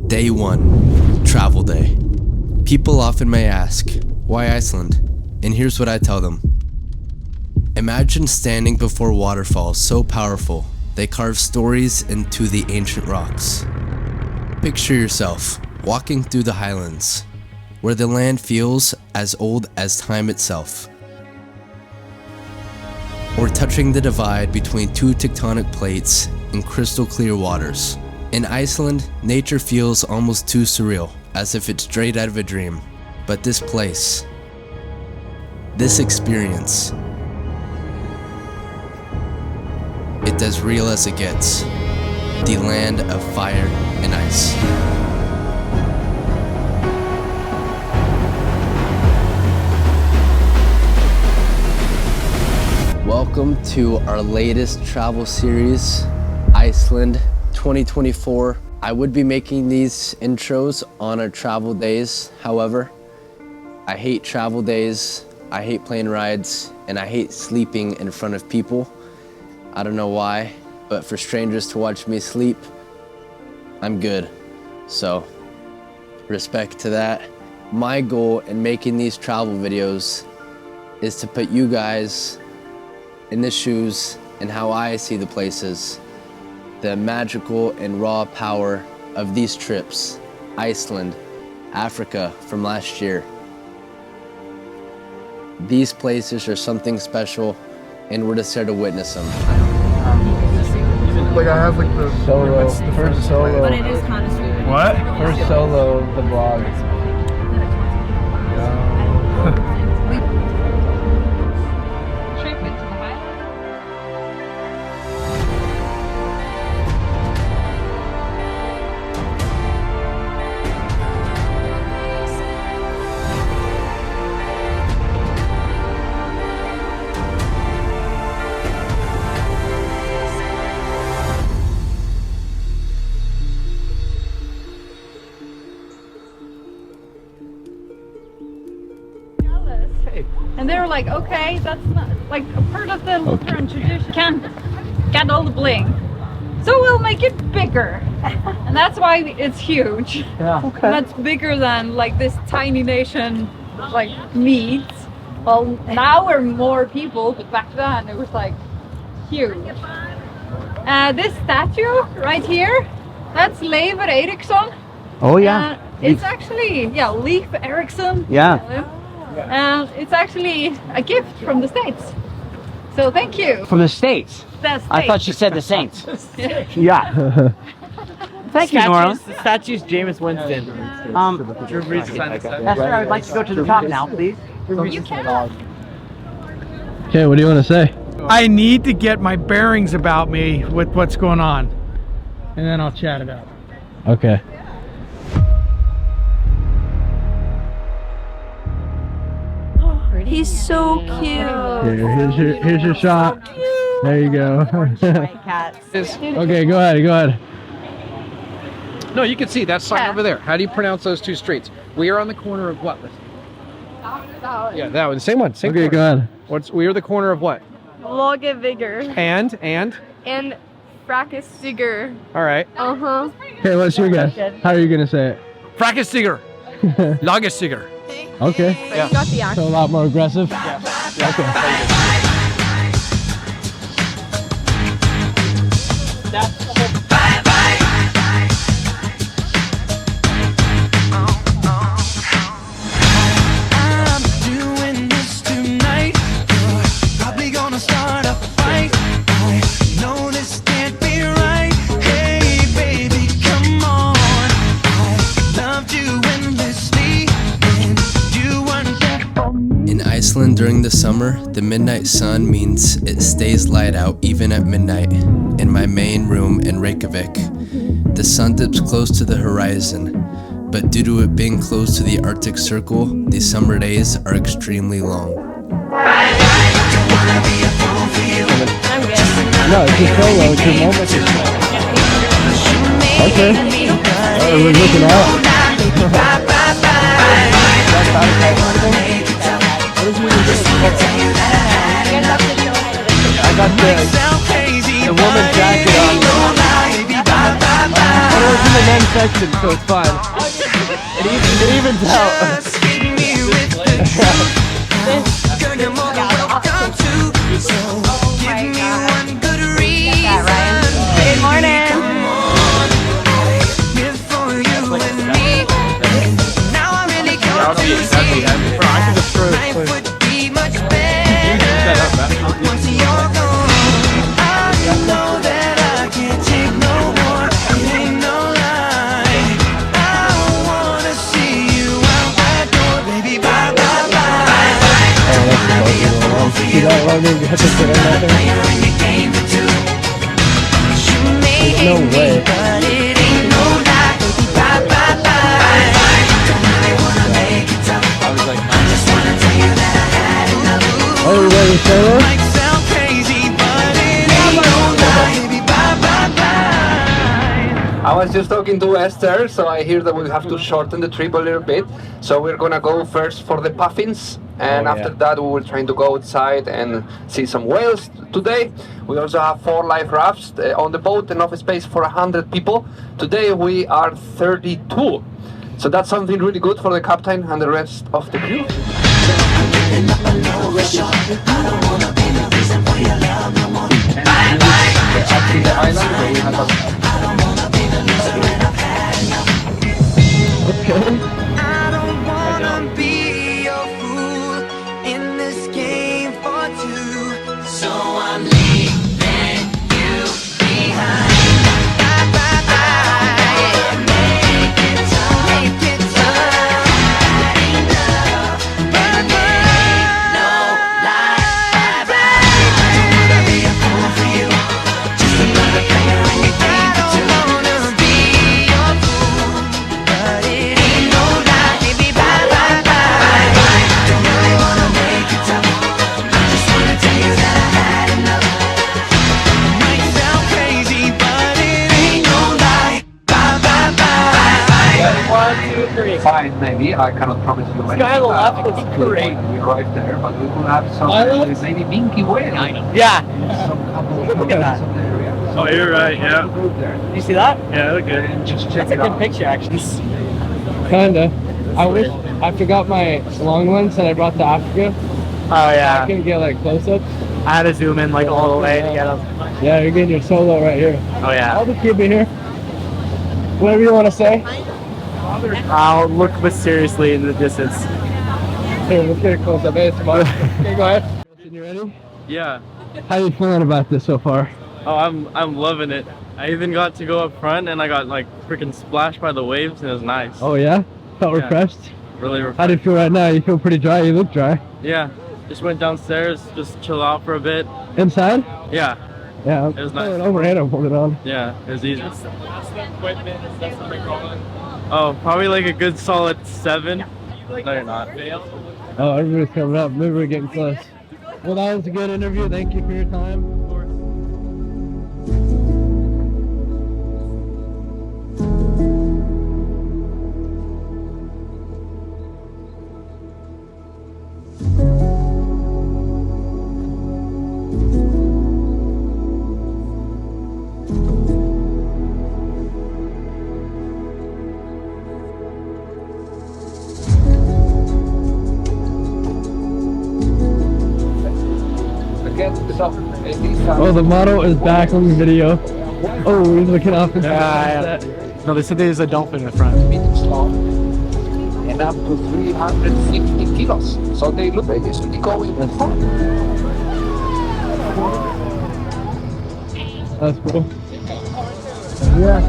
Day 1, Travel Day. People often may ask, why Iceland? And here's what I tell them. Imagine standing before waterfalls so powerful, they carve stories into the ancient rocks. Picture yourself walking through the highlands, where the land feels as old as time itself. Or touching the divide between two tectonic plates in crystal clear waters. In Iceland, nature feels almost too surreal, as if it's straight out of a dream. But this place, this experience, it's as real as it gets. The land of fire and ice. Welcome to our latest travel series, Iceland 2024. I would be making these intros on our travel days. However, I hate travel days, I hate plane rides, and I hate sleeping in front of people. I don't know why, but for strangers to watch me sleep, I'm good. So, respect to that. My goal in making these travel videos is to put you guys in the shoes and how I see the places, the magical and raw power of these trips. Iceland, Africa from last year. These places are something special and we're just here to witness them. Like I have like the solo, the first solo. But it is kind of sweet. What? First solo of the vlog. Trip into the Highlands. And they were like, okay, that's not like a part of the Lutheran tradition. Can't get all the bling, so we'll make it bigger, and that's why it's huge. Yeah. Okay. And that's bigger than like this tiny nation like meets. Well, now we're more people, but back then it was like huge. This statue right here, that's Leif Eriksson. Oh yeah. It's actually Leif Eriksson. Yeah. And it's actually a gift from the States. So thank you. From the States? The States. I thought you said the Saints. Yeah. Yeah. Thank you, Nora. The statue's Jameis Winston. Esther, I would like to go to the top now, please. You can. Okay, what do you want to say? I need to get my bearings about me with what's going on, and then I'll chat it out. Okay. He's so cute. Here's your shot. There you go. Okay, go ahead. No, you can see that sign over there. How do you pronounce those two streets? We are on the corner of what? Yeah, that one. Same one. Same Okay, corner. go ahead. We are the corner of what? Lagoon And? and Frakkestiger. All right. Uh-huh. Okay, what's your guess? How are you gonna say it? Frakkestiger. Lagestiger. Okay. But you got the So accent. a lot more aggressive. Yeah. I'm doing this tonight. You're probably gonna start a fight. I know this can't be right. Hey, baby, come on. I loved you endlessly, and you weren't there for me. In Iceland during the summer, the midnight sun means it stays light out even at midnight. In my main room in Reykjavík, the sun dips close to the horizon, but due to it being close to the Arctic Circle, the summer days are extremely long. No, it's just solo. It's your moment. Okay. We're looking out. I got the woman jacket on. was in the men's section, so it's fine. It evens out. Just hit me with the truth. Girl, you're more than welcome to. So give me one good reason. Good morning. Come on, live for you and me. Now I really come to see life would be much better once you're gone. I know that I can't take no more. It ain't no lie. I wanna see you out that door, baby. Bye bye bye. Wanna be a fool for you. Player in the game for two. You may hate me, but it ain't no lie. Bye bye bye. Don't really wanna make it tough. I just wanna tell you that I had enough. Are you ready, solo? Might sound crazy, but it ain't no lie. Baby, bye bye bye. I was just talking to Esther, so I hear that we have to shorten the trip a little bit. So we're gonna go first for the Puffins, and after that we will try to go outside and see some whales today. We also have 4 life rafts on the boat, enough space for 100 people. Today we are 32. So that's something really good for the captain and the rest of the crew. The island where we have I don't wanna be your fool in this game for two. So I'm leaving you behind. Bye bye bye. Make it tough. Make it tough. That ain't love. And it ain't no lie. Bye bye. Don't wanna be a fool for you. Just another player in your game for two. I don't wanna be your fool, but it ain't no lie. Baby, bye bye bye. Don't really wanna make it tough. I just wanna tell you that I had enough. Might sound crazy, but it ain't no lie. Bye bye bye. 1, 2, 3. Fine, maybe. I cannot promise you anything. Sky left is great. We arrived there, but we will have some maybe minky whale. Yeah. Some couple of Look at that. in the area. Oh, you're right, yeah. Group there. You see that? Yeah, look good. And just check That's a it good out. picture, actually. Kinda. I wish I forgot my long ones that I brought to Africa. Oh I yeah. couldn't get like close-ups. I had to zoom in like all the way to get them. Yeah, you're getting your solo right here. Oh yeah. I'll just keep it here. Whatever you want to say. I'll look mysteriously in the distance. Here, let's get a close-up. Hey, it's Mark. Okay, go ahead. You ready? Yeah. How you feeling about this so far? Oh, I'm loving it. I even got to go up front and I got like freaking splashed by the waves and it was nice. Oh yeah? Felt Yeah. refreshed? Really How refreshing. do you feel right now? You feel pretty dry? You look dry. Yeah. Just went downstairs, just chill out for a bit. Inside? Yeah. Yeah. It was nice. Over and I'll put it on. Yeah. It was easy. Oh, probably like a good solid 7. No, you're not. Oh, everybody's coming up. Maybe we're getting close. Well, that was a good interview. Thank you for your time. Oh, the model is back on the video. Oh, he's looking off the No, they said there's a dolphin in the front. Meters long and up to 350 kilos. So they look like this really going far. That's cool. Yeah.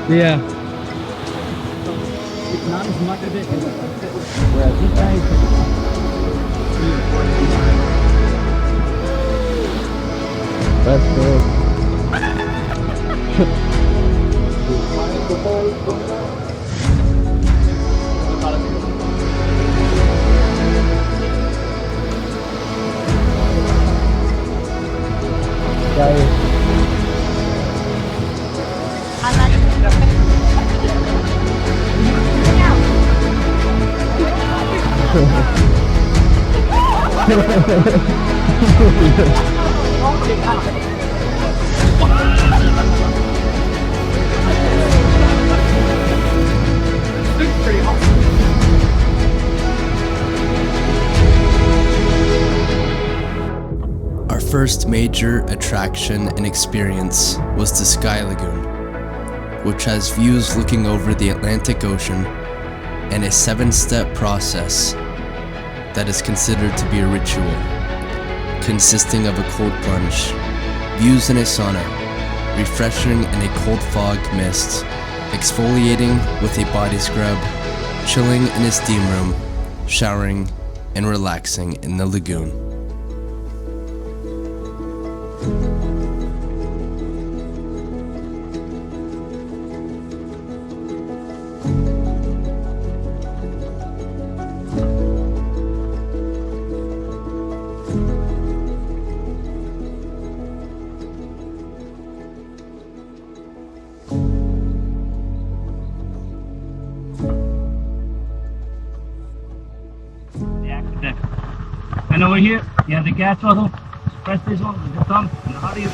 Yeah. It's not as much of it as That's cool. Our first major attraction and experience was the Sky Lagoon, which has views looking over the Atlantic Ocean and a 7-step process that is considered to be a ritual, consisting of a cold plunge, views in a sauna, refreshing in a cold fog mist, exfoliating with a body scrub, chilling in a steam room, showering, and relaxing in the lagoon. And over here, you have the gas bottle. Press this one with the thumb. And how do you